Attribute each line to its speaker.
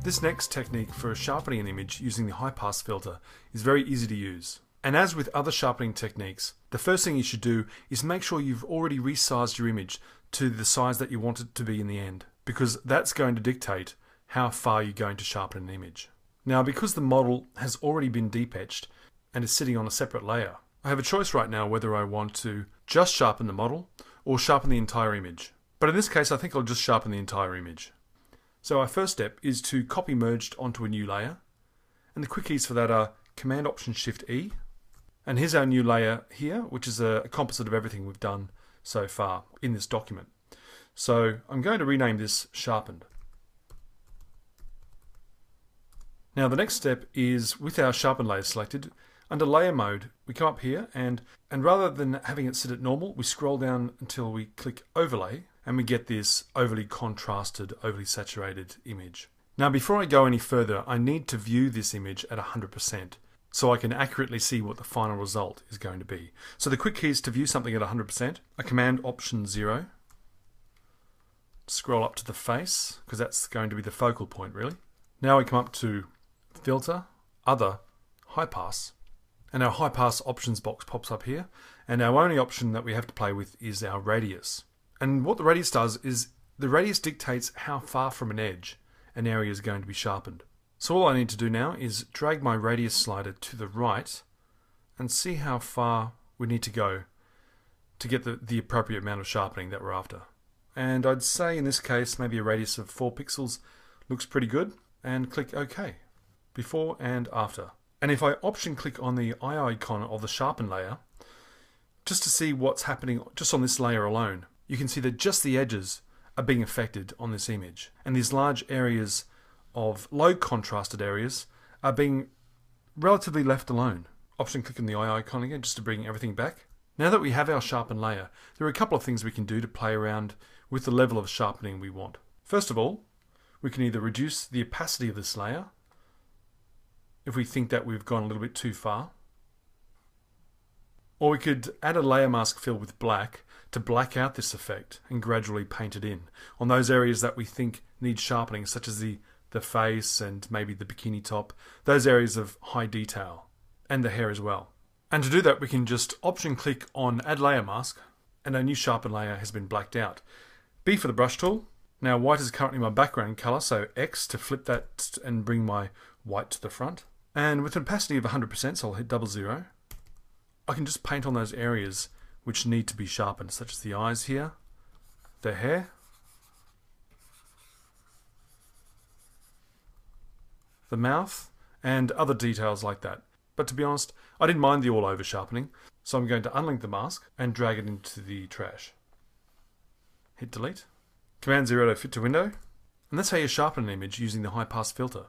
Speaker 1: This next technique for sharpening an image using the high pass filter is very easy to use. And as with other sharpening techniques, the first thing you should do is make sure you've already resized your image to the size that you want it to be in the end, because that's going to dictate how far you're going to sharpen an image. Now, because the model has already been deep etched and is sitting on a separate layer, I have a choice right now whether I want to just sharpen the model or sharpen the entire image. But in this case, I think I'll just sharpen the entire image. So our first step is to copy merged onto a new layer. And the quick keys for that are Command-Option-Shift-E. And here's our new layer here, which is a composite of everything we've done so far in this document. So I'm going to rename this Sharpened. Now the next step is with our Sharpen layer selected, under Layer Mode, we come up here and rather than having it sit at normal, we scroll down until we click Overlay and we get this overly contrasted, overly saturated image. Now before I go any further, I need to view this image at 100% so I can accurately see what the final result is going to be. So the quick keys to view something at 100% are Command-Option-0. Scroll up to the face, because that's going to be the focal point really. Now we come up to Filter, Other, High Pass. And our high pass options box pops up here, and our only option that we have to play with is our radius. And what the radius does is the radius dictates how far from an edge an area is going to be sharpened. So all I need to do now is drag my radius slider to the right and see how far we need to go to get the appropriate amount of sharpening that we're after. And I'd say in this case maybe a radius of 4 pixels looks pretty good, and click OK. Before and after. And if I option click on the eye icon of the sharpen layer, just to see what's happening just on this layer alone, you can see that just the edges are being affected on this image. And these large areas of low contrasted areas are being relatively left alone. Option click on the eye icon again just to bring everything back. Now that we have our sharpen layer, there are a couple of things we can do to play around with the level of sharpening we want. First of all, we can either reduce the opacity of this layer if we think that we've gone a little bit too far. Or we could add a layer mask fill with black to black out this effect and gradually paint it in on those areas that we think need sharpening, such as the face and maybe the bikini top, those areas of high detail, and the hair as well. And to do that, we can just option click on Add Layer Mask, and our new sharpen layer has been blacked out. B for the brush tool. Now white is currently my background color, so X to flip that and bring my white to the front. And with an opacity of 100%, so I'll hit 00, I can just paint on those areas which need to be sharpened, such as the eyes here, the hair, the mouth, and other details like that. But to be honest, I didn't mind the all-over sharpening, so I'm going to unlink the mask and drag it into the trash. Hit delete. Command 0 to fit to window. And that's how you sharpen an image using the high pass filter.